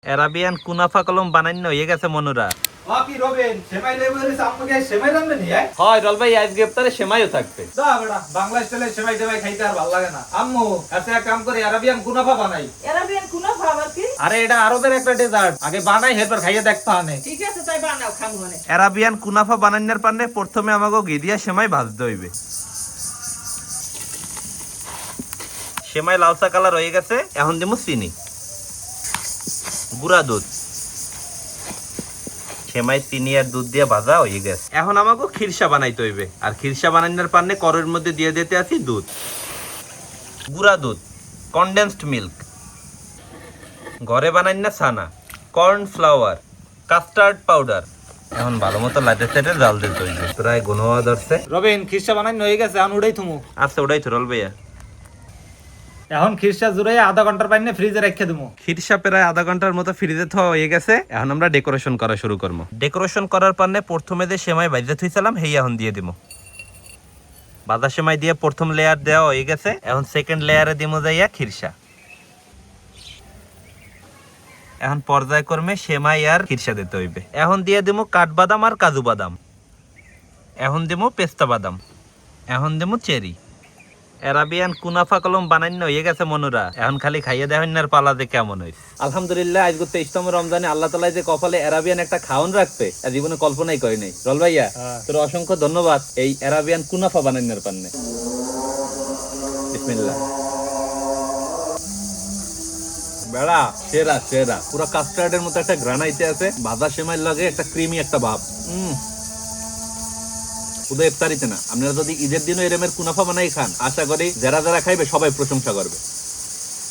Arabian কুনাফা কলম বানাইন হয়ে গেছে মনুরা। কি রবেন সেমাই লেবু এর সামনে সেমাই রান্না নি হয় রল ভাই আজকে ইফতারে সেমাইও থাকবে। দা বড়া বাংলা স্টাইলে সেমাই দেবাই খাইতে আর ভালো লাগে না। আম্মু আচ্ছা এক কাম করে আরাবিয়ান কুনাফা বানাই। আরাবিয়ান কুনাফা আবার কি? আরে এটা আরবের একটা ডেজার্ট, আগে বানাই এরপর খাইয়ে দেখতে হয়। ঠিক আছে তাই বানাও খামু মানে। অ্যারাবিয়ান কুনাফা বানাইনার পারলে প্রথমে আমাকে ঘি দিয়া সেমাই ভাজতে হইবে। সেমাই লালচা কালার হয়ে গেছে, এখন দিমু চিনি, গুঁড়া দুধ, সেমাই চিনি আর দুধ দিয়ে ভাজা হয়ে গেছে। এখন আমাকে খিরসা বানাইতে হইবে, আর খিরসা বানাইনার পারলে করের মধ্যে দিয়ে দিতে আছি দুধ, গুঁড়া দুধ, কনডেন্সড মিল্ক, ঘরে বানাইনা ছানা, কর্ন ফ্লাওয়ার, কাস্টার্ড পাউডার। এখন ভালো মতো লাইটে সাইডে জাল দিতে হইবে। প্রায় গুণওয়া ধরছে। রবেন খিরসা বানাই হয়ে গেছে, এখন উড়াই থুমু। আচ্ছা ওটাই তো রল ভাইয়া। এখন খিরসা জুড়াই আধা ঘন্টার পাইনে ফ্রিজে রেখে দেবো। খিরসা প্রায় আধা ঘন্টার মতো ফ্রিজে থওয়া হয়ে গেছে। এখন আমরা ডেকোরেশন করা শুরু করবো। ডেকোরেশন করার পারনে প্রথমে যে সেমাই বাইজে থইছিলাম হেই এখন দিয়ে দিব। বাদা সেমাই দিয়ে প্রথম লেয়ার দেওয়া হয়ে গেছে, এখন সেকেন্ড লেয়ারে দিমো যাইয়া খিরসা। এখন পর্যায়ক্রমে সেমাই আর খিরসা দিতে হইবে। এখন দিয়ে দিমু কাঠবাদাম আর কাজু বাদাম, এখন দিমু পেস্তা বাদাম, এখন দিমু চেরি। অ্যারাবিয়ান কুনাফা কলম বানাইন হয়ে গেছে মনুরা, এখন খালি খাইয়ে দেখেন আর পালা যে কেমন হইছে। আলহামদুলিল্লাহ আজকে 23তম রমজানে আল্লাহ তাআলা যে কপালে অ্যারাবিয়ান একটা খাওন রাখবে আর জীবনে কল্পনাই করি নাই। রল ভাইয়া তোর অসংখ্য ধন্যবাদ এই অ্যারাবিয়ান কুনাফা বানাইনার পান্নে। বিসমিল্লাহ। বেড়া সেরা সেরা পুরো কাস্টার্ডের মতো একটা গ্রানাইতে আছে, ভাজা সেমাইয়ের লগে একটা ক্রিমি একটা ভাব। শুধু ইফতারিতে না, আপনারা যদি ঈদের দিনও এরমের কুনাফা বানাই খান, আশা করি যারা যারা খাইবে সবাই প্রশংসা করবে।